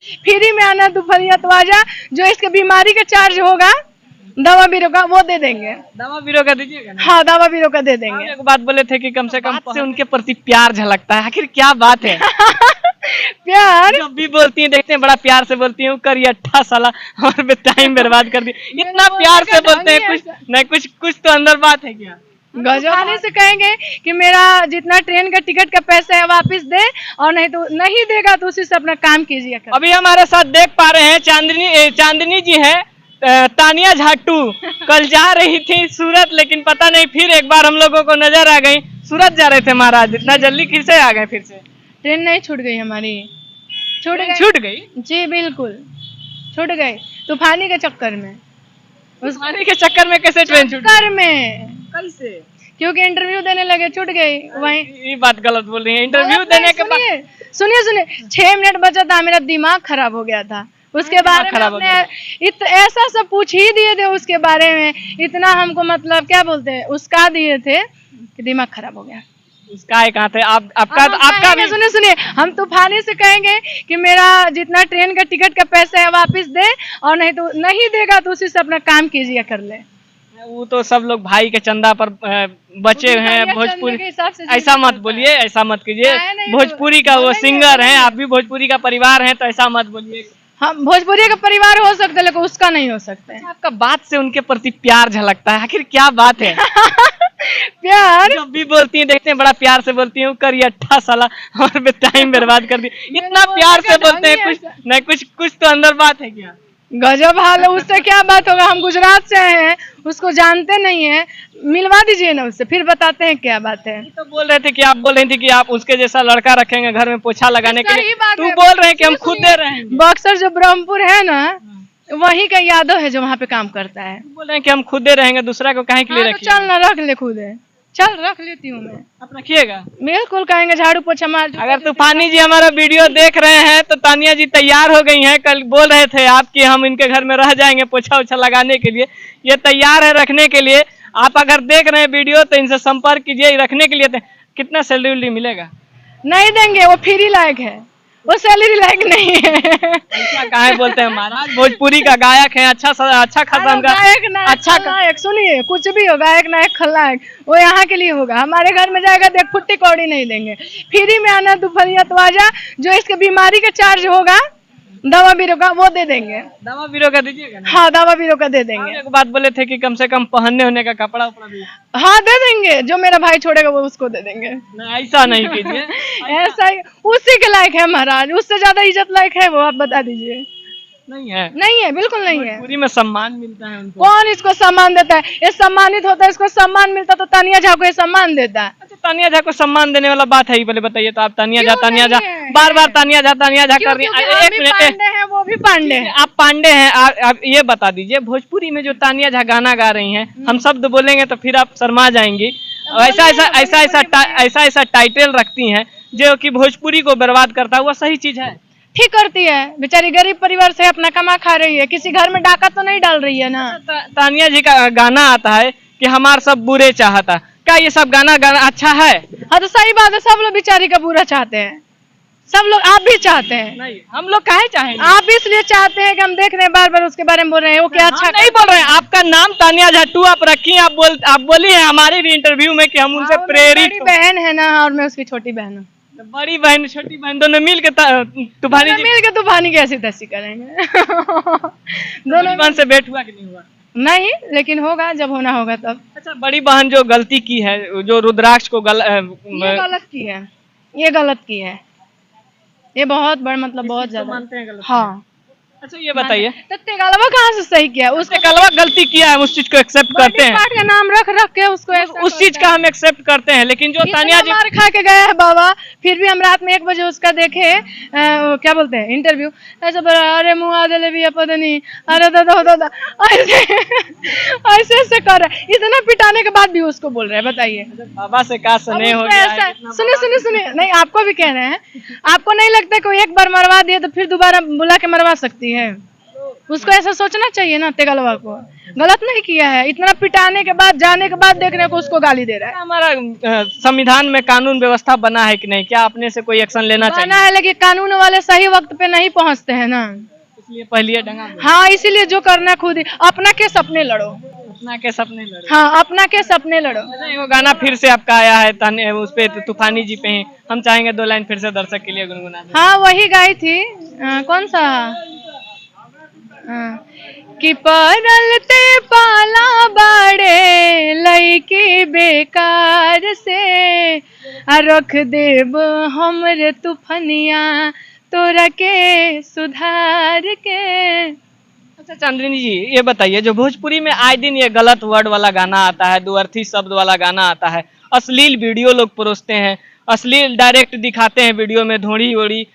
Free में आना दोपहरिया तो आजा, जो इसके बीमारी का चार्ज होगा दवा बीरो का वो दे देंगे। दवा बीरो का दीजिएगा ना? हाँ दवा बीरो का दे आप देंगे। एक बात बोले थे कि कम से कम से उनके प्रति प्यार झलकता है, आखिर क्या बात है? प्यार जब भी बोलती हैं देखते हैं बड़ा प्यार से बोलती हूँ, करिए 18 साल और टाइम बर्बाद कर दी, इतना प्यार से बोलते हैं, कुछ नहीं कुछ तो अंदर बात है क्या? गजब से कहेंगे कि मेरा जितना ट्रेन का टिकट का पैसा है वापस दे, और नहीं तो नहीं देगा तो उसी से अपना काम कीजिए। अभी हमारे साथ देख पा रहे हैं चांदनी जी है, तानिया झाटू कल जा रही थी सूरत, लेकिन पता नहीं फिर एक बार हम लोगों को नजर आ गई। सूरत जा रहे थे महाराज, इतना जल्दी फिर से आ गए? फिर से ट्रेन नहीं छूट गई हमारी, छूट गई जी बिल्कुल छूट गई, तूफानी के चक्कर में। उस पानी के चक्कर में कैसे ट्रेन छूट चक्कर में कैसे? क्योंकि इंटरव्यू देने लगे छूट गई वहीं। ये बात गलत बोल रही है, इंटरव्यू देने के बाद सुनिए 6 मिनट बचा था, मेरा दिमाग खराब हो गया था उसके बारे में। आपने ऐसा सब पूछ ही दिए थे उसके बारे में, इतना हमको मतलब क्या बोलते हैं उसका दिए थे कि दिमाग खराब हो गया। उसका कहाँ थे आपका भी... सुनिए हम तूफानी से कहेंगे कि मेरा जितना ट्रेन का टिकट का पैसा है वापस दे, और नहीं तो नहीं देगा तो उसी से अपना काम कीजिए कर ले। वो तो सब लोग भाई के चंदा पर बचे हैं भोजपुरी। ऐसा मत बोलिए, ऐसा मत कीजिए, भोजपुरी का वो सिंगर है, आप भी भोजपुरी का परिवार है, तो ऐसा मत बोलिए। हम भोजपुरी का परिवार हो सकते हैं लेकिन उसका नहीं हो सकते। आपका बात से उनके प्रति प्यार झलकता है, आखिर क्या बात है? प्यार जब भी बोलती हैं देखते हैं बड़ा प्यार से बोलती हूँ, करिए 18 साल और टाइम बर्बाद कर दी, इतना प्यार से बोलते हैं, कुछ तो अंदर बात है क्या? गजब हाल है, उससे क्या बात होगा, हम गुजरात से आए हैं, उसको जानते नहीं है, मिलवा दीजिए ना उससे, फिर बताते हैं क्या बात है। तो बोल रहे थे कि आप बोल रही थी कि आप उसके जैसा लड़का रखेंगे घर में पोछा लगाने के लिए, तू बोल रहे हैं कि हम खुद दे रहे हैं। बक्सर जो ब्रह्मपुर है ना, वही का यादव है जो वहाँ पे काम करता है। बोल रहे हैं कि हम खुद दे रहेंगे, दूसरा को काहे के लिए रखिए? चल ना रख ले, खुद है, चल रख लेती हूँ मैं। आप रखिएगा? बिल्कुल कहेंगे, झाड़ू पोछा मार। अगर तूफानी जी हमारा वीडियो देख रहे हैं तो तानिया जी तैयार हो गई हैं, कल बोल रहे थे आप कि हम इनके घर में रह जाएंगे पोछा उछा लगाने के लिए, ये तैयार है रखने के लिए। आप अगर देख रहे हैं वीडियो तो इनसे संपर्क कीजिए रखने के लिए। कितना सैलरी उलरी मिलेगा? नहीं देंगे, वो फ्री लायक है, वो सैलरी लायक नहीं है। ऐसा काहे बोलते हैं महाराज, भोजपुरी का गायक है, अच्छा खासा अच्छा गायक। सुनिए कुछ भी हो, गायक नायक खलनायक, वो यहाँ के लिए होगा, हमारे घर में जाएगा तो 1 फुट्टी कौड़ी नहीं देंगे। फ्री में आना दोपहरिया तो आजा, जो इसके बीमारी का चार्ज होगा दवा बीरो का वो दे देंगे। दवा बीरो का दीजिएगा ना? हाँ दवा बीरो का दे देंगे। एक बात बोले थे कि कम से कम पहनने होने का कपड़ा उपड़ा भी। हाँ दे देंगे, जो मेरा भाई छोड़ेगा वो उसको दे देंगे। ऐसा नहीं कीजिए, ऐसा ही उसी के लायक है महाराज, उससे ज्यादा इज्जत लायक है वो, आप बता दीजिए। नहीं है बिल्कुल नहीं है। पूरी में सम्मान मिलता है उनको। कौन इसको सम्मान देता है? ये सम्मानित होता है, इसको सम्मान मिलता तो तानिया झा को ये सम्मान देता है। अच्छा तानिया झा को सम्मान देने वाला बात है ही, पहले बताइए तो। आप तानिया झा बार तानिया झा कर रही हैं। एक मिनट, वो भी पांडे हैं, आप पांडे हैं। आप ये बता दीजिए, भोजपुरी में जो तानिया झा गाना गा रही हैं, हम शब्द बोलेंगे तो फिर आप शर्मा जाएंगी। ऐसा टाइटल रखती हैं जो कि भोजपुरी को बर्बाद करता है, वो सही चीज है? ठीक करती है, बेचारी गरीब परिवार से अपना कमा खा रही है, किसी घर में डाका तो नहीं डाल रही है ना। तानिया जी का गाना आता है कि हमार सब बुरे चाहता, क्या ये सब गाना अच्छा है? हाँ तो सही बात है, सब लोग बेचारी का बुरा चाहते हैं, सब लोग। आप भी चाहते हैं? नहीं, हम लोग काहे चाहेंगे? आप भी इसलिए चाहते हैं कि हम देख रहे हैं बार उसके बारे में बोल रहे हैं, वो क्या अच्छा नहीं बोल रहे हैं। आपका नाम तानिया झाटू आप रखी, आप बोली है हमारे भी इंटरव्यू में कि हम उनसे प्रेरित। बहन है ना, और मैं उसकी छोटी बहन हूँ। बड़ी बहन छोटी बहन दोनों मिल के तूफानी की ऐसी तैसी करेंगे। दोनों बहन से भेंट हुआ कि नहीं हुआ? नहीं, लेकिन होगा जब होना होगा तब। अच्छा, बड़ी बहन जो गलती की है, जो रुद्राक्ष को गलत की है, ये गलत की है, ये बहुत बड़ा मतलब बहुत ज्यादा मानते हैं गलत। हाँ। अच्छा ये बताइए, तत्ते गलवा कहाँ से सही किया? उसने गलवा गलती किया है, उस चीज को एक्सेप्ट करते हैं, का नाम रख के उसको उस चीज का हम एक्सेप्ट करते हैं। लेकिन जो तानिया जी मार खा के गया है बाबा, फिर भी हम रात में 1 बजे उसका देखे, क्या बोलते हैं इंटरव्यू, ऐसा बोला, अरे मुँह आ जले भी पता नहीं, अरे दादा ऐसे कर रहा है। इतना पिटाने के बाद भी उसको बोल रहे हैं, बताइए बाबा से का स्नेह हो गया। सुनिए नहीं, आपको भी कह रहे हैं, आपको नहीं लगता कोई एक बार मरवा दिए तो फिर दोबारा बुला के मरवा सकती है? उसको ऐसा सोचना चाहिए ना तेगलवा को, गलत नहीं किया है, इतना पिटाने के बाद जाने के बाद देखने को उसको गाली दे रहा है। हमारा संविधान में कानून व्यवस्था बना है कि नहीं, क्या अपने से कोई एक्शन लेना बना चाहिए? है लेकिन कानून वाले सही वक्त पे नहीं पहुंचते हैं ना, इसलिए पहले डंगा हाँ इसीलिए जो करना खुद ही, अपना के सपने लड़ो, अपना के सपने लड़े। हाँ अपना के सपने लड़ो। नहीं, वो गाना फिर से आपका आया है उस पे तूफानी जी पे ही, हम चाहेंगे 2 लाइन फिर से दर्शक के लिए गुनगुना दें। हाँ वही गाई थी, कौन सा, कि परलते पाला बाड़े लईकी बेकार से, रख देब हमरे तूफनिया तोरा के सुधार के। अच्छा चांदनी जी ये बताइए, जो भोजपुरी में आए दिन ये गलत वर्ड वाला गाना आता है, दुअर्थी शब्द वाला गाना आता है, अश्लील वीडियो लोग परोसते हैं, अश्लील डायरेक्ट दिखाते हैं वीडियो में, धोड़ी वोड़ी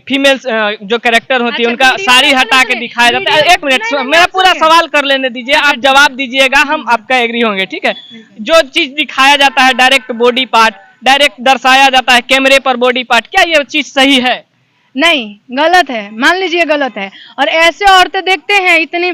फीमेल्स जो कैरेक्टर होती है अच्छा, उनका साड़ी हटा के दिखाया जाता है। एक मिनट मेरा पूरा सवाल कर लेने दीजिए, आप जवाब दीजिएगा, हम आपका एग्री होंगे, ठीक है? जो चीज दिखाया जाता है डायरेक्ट बॉडी पार्ट, डायरेक्ट दर्शाया जाता है कैमरे पर बॉडी पार्ट, क्या ये चीज सही है? नहीं, गलत है, मान लीजिए गलत है। और ऐसे औरतें देखते हैं इतनी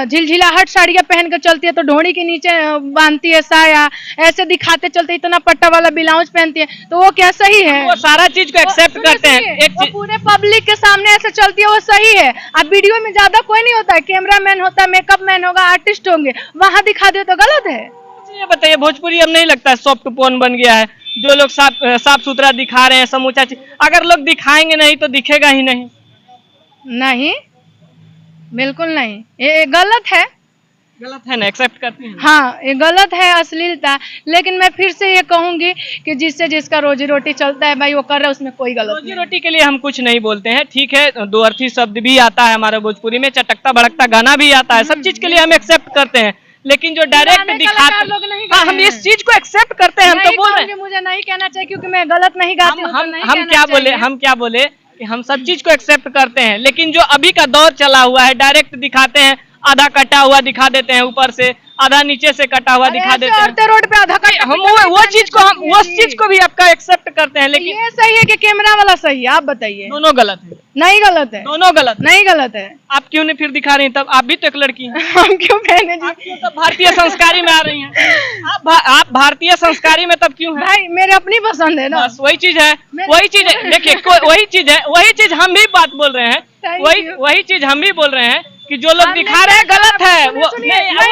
झिलझिलाहट साड़ियाँ पहन कर चलती है तो ढोड़ी के नीचे बांधती है साया, ऐसे दिखाते चलते इतना पट्टा वाला ब्लाउज पहनती है, तो वो क्या सही है? वो सारा चीज को एक्सेप्ट करते हैं, एक चीज पूरे पब्लिक के सामने ऐसे चलती है वो सही है। अब वीडियो में ज्यादा कोई नहीं होता है, कैमरा मैन होता है, मेकअप मैन होगा, आर्टिस्ट होंगे, वहाँ दिखा दे तो गलत है। ये बताइए, भोजपुरी अब नहीं लगता है सॉफ्ट पोर्न बन गया है? जो लोग साफ सुथरा दिखा रहे हैं समूचा चीज, अगर लोग दिखाएंगे नहीं तो दिखेगा ही नहीं। नहीं, बिल्कुल नहीं, ये गलत है। गलत है ना, एक्सेप्ट करती हैं? हाँ ये गलत है अश्लीलता, लेकिन मैं फिर से ये कहूंगी कि जिससे जिसका रोजी रोटी चलता है भाई वो कर रहा है, उसमें कोई गलत रोजी रोटी के लिए हम कुछ नहीं बोलते हैं, ठीक है? दो अर्थी शब्द भी आता है हमारे भोजपुरी में, चटकता भड़कता गाना भी आता है, सब चीज के लिए हम एक्सेप्ट करते हैं, लेकिन जो डायरेक्ट दिखाते लोग नहीं, हाँ हम इस चीज को एक्सेप्ट करते हैं, हम तो बोल रहे हैं। मुझे नहीं कहना चाहिए क्योंकि मैं गलत नहीं गाती हूँ, हम क्या बोले कि हम सब चीज को एक्सेप्ट करते हैं, लेकिन जो अभी का दौर चला हुआ है डायरेक्ट दिखाते हैं, आधा कटा हुआ दिखा देते हैं ऊपर से, आधा नीचे से कटा हुआ दिखा देते हैं, रोड पे आधा कटा, हम वो चीज को भी आपका एक्सेप्ट करते हैं, लेकिन ये सही है कि कैमरा वाला सही है? आप बताइए। दोनों गलत है। नहीं गलत है, दोनों गलत नहीं गलत है। आप क्यों नहीं फिर दिखा रही हैं? तब आप भी तो एक लड़की हैं। हम क्यों पहने जी? आप क्यों तब भारतीय संस्कारी में आ रही हैं? आप भारतीय संस्कारी में तब क्यों हैं? भाई मेरे अपनी पसंद है ना, बस वही चीज है, देखिए वही चीज हम भी बात बोल रहे हैं, वही चीज हम भी बोल रहे हैं कि जो लोग दिखा रहे हैं गलत है, वो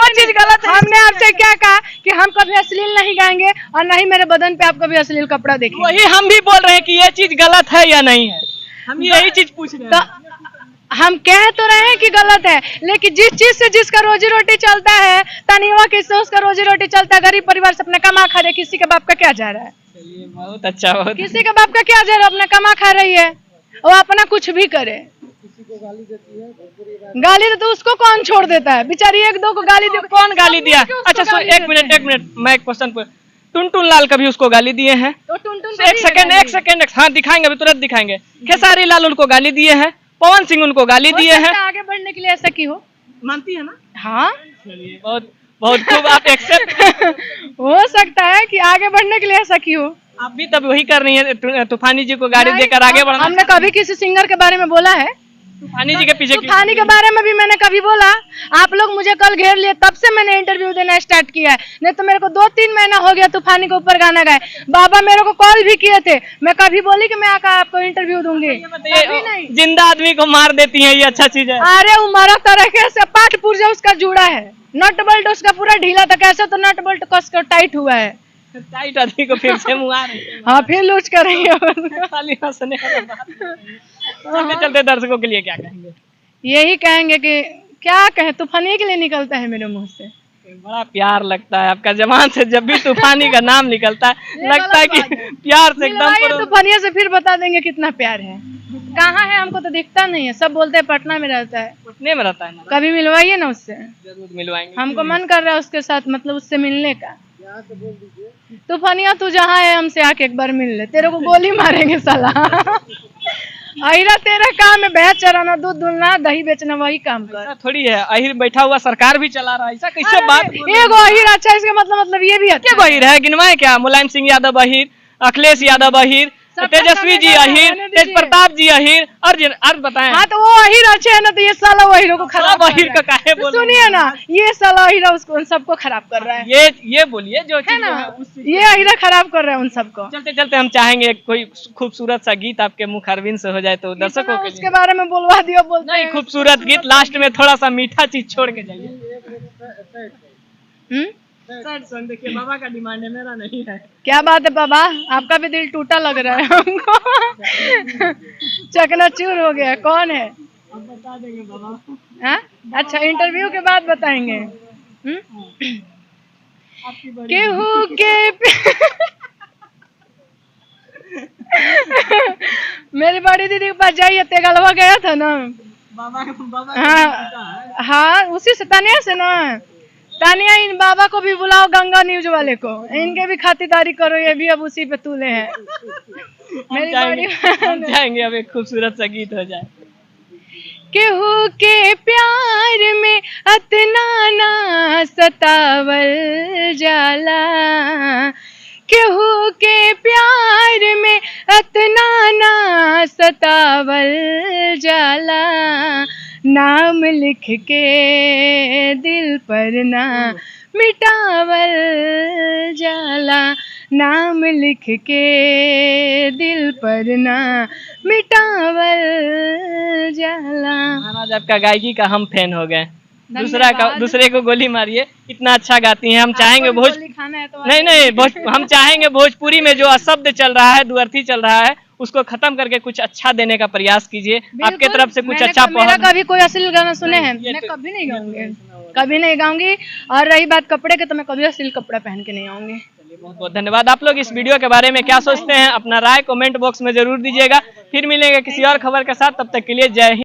चीज गलत है। हमने आपसे क्या कहा कि हम कभी अश्लील नहीं गाएंगे और न ही मेरे बदन पे आप कभी अश्लील कपड़ा देखेंगे। वही हम भी बोल रहे हैं कि ये चीज गलत है या नहीं है, हम यही चीज पूछ रहे हैं। तो हम कह तो रहे हैं कि गलत है, लेकिन जिस चीज से जिसका रोजी रोटी चलता है, तनिवा किससे उसका रोजी रोटी चलता है, गरीब परिवार से अपने कमा खा रहे, किसी के बाप का क्या जा रहा है? चलिए बहुत अच्छा, बहुत किसी के बाप का क्या जा रहा है, अपना कमा खा रही है, वो अपना कुछ भी करे। गाली तो उसको कौन छोड़ देता है, बेचारी एक दो को गाली दे, कौन गाली दिया? अच्छा सुन, एक मिनट मैं एक क्वेश्चन पर, टुनटुन लाल कभी उसको गाली दिए हैं? तो टुनटुन एक सेकंड, हाँ दिखाएंगे, अभी तुरंत दिखाएंगे। खेसारी लाल उनको गाली दिए हैं, पवन सिंह उनको गाली दिए हैं। आगे बढ़ने के लिए ऐसा की हो, मानती है ना? हाँ चलिए बहुत बहुत खूब, आप एक्सेप्ट हो सकता है कि आगे बढ़ने के लिए ऐसा की हो। आप भी तब वही कर रही है, तूफानी जी को गाली देकर आगे बढ़ना। हमने कभी किसी सिंगर के बारे में बोला है? तूफानी जी के पीछे तूफानी के बारे में भी मैंने कभी बोला? आप लोग मुझे कल घेर लिए, तब से मैंने इंटरव्यू देना स्टार्ट किया है, नहीं तो मेरे को 2-3 महीना हो गया तूफानी के ऊपर गाना गाए। बाबा मेरे को कॉल भी किए थे, मैं कभी बोली कि मैं आकर आपको इंटरव्यू दूंगी? जिंदा आदमी को मार देती है, ये अच्छा चीज है? अरे वो मरा तरह से पाठ पुर्जा उसका जुड़ा है, नट बोल्ट उसका पूरा ढीला था, कैसे तो नट बोल्ट कस कर टाइट हुआ है, टाइट आदमी को फिर से मुआ रही है। हाँ फिर लूज कर रही है। खाली हंसने का बात। चलते दर्शकों के लिए क्या कहेंगे? यही कहेंगे कि क्या कहे, तूफानी के लिए निकलता है मेरे मुंह से, बड़ा प्यार लगता है आपका जबान से, जब भी तूफानी का नाम निकलता है लगता है कि प्यार से एकदम। तूफानिया से फिर बता देंगे कितना प्यार है। कहाँ है, हमको तो दिखता नहीं है, सब बोलते हैं पटना में रहता है। पटने में रहता है ना? कभी मिलवाइए ना उससे। जरूर मिलवाएंगे, हमको मन कर रहा है उसके साथ, मतलब उससे मिलने का। तूफानिया तू जहाँ है हमसे आके एक बार मिल ले, तेरे को गोली मारेंगे साला। अहिरा तेरा काम है भैंस चराना, दूध दुलना, दही बेचना, वही काम कर। थोड़ी है अहिर बैठा हुआ सरकार भी चला रहा है, ऐसा कैसे बात? एगो अहिर अच्छा, इसका मतलब ये भी अच्छा। क्या अहिर है, गिनवाए क्या? मुलायम सिंह यादव अहिर, अखिलेश यादव अहिर, तेजस्वी जी अहिर, तेज प्रताप जी अहिर, और बताएं। हाँ तो वो अहिर अच्छे है ना, तो ये साला वो हीरो को खराब कर अहिर रहा का है। काहे तो बोल रहे सुनिए हैं? ना, ये साला हीरा उसको उन सबको खराब कर रहा है ये बोलिए जो है चीज ना, है उस चीज ये हीरा खराब कर रहा है उन सबको। चलते चलते हम चाहेंगे कोई खूबसूरत सा गीत आपके मुख अरविंद से हो जाए तो दर्शकों के उसके लिए। बारे में बोलवा दियो, बोलते नहीं, हैं। खूबसूरत गीत लास्ट में थोड़ा सा मीठा चीज छोड़ के जाइए। सैड सॉन्ग देखिए, बाबा का डिमांड है, मेरा नहीं है। क्या बात है बाबा, आपका भी दिल टूटा लग रहा है हमको। चकनाचूर हो गया, कौन है? अब बता देंगे बाबा। हाँ? अच्छा, इंटरव्यू के बाद बताएंगे। केहू के मेरी बड़ी दीदी के पास जाइए, तेगलवा गया था ना। बाबा हाँ हाँ, उसी से, तानिया से ना। तानिया, इन बाबा को भी बुलाओ, गंगा न्यूज वाले को, इनके भी खातिरदारी करो, ये भी अब उसी पे तुले हैं। मेरी बड़ी हम चाहेंगे अब एक खूबसूरत सा गीत हो जाए। केहू के प्यार में अतना ना सतावल जाला, केहू के प्यार में अतना ना सतावल जाला, नाम लिख के दिल पर ना मिटावल जाला, नाम लिख के दिल पर ना मिटावल जाला। महाराज आपका गायकी का हम फैन हो गए। दूसरे को गोली मारिए, इतना अच्छा गाती हैं। हम चाहेंगे हम चाहेंगे भोजपुरी में जो अशब्द चल रहा है, दुअर्थी चल रहा है, उसको खत्म करके कुछ अच्छा देने का प्रयास कीजिए। आपके तरफ से कुछ अच्छा मेरा कभी कोई अश्लील गाना सुने हैं? मैं कभी नहीं गाऊंगी, कभी नहीं गाऊंगी। और रही बात कपड़े की, तो मैं कभी अश्लील कपड़ा पहन के नहीं आऊंगी। बहुत बहुत धन्यवाद। आप लोग इस वीडियो के बारे में क्या सोचते हैं, अपना राय कमेंट बॉक्स में जरूर दीजिएगा। फिर मिलेंगे किसी और खबर के साथ, तब तक के लिए जय हिंद।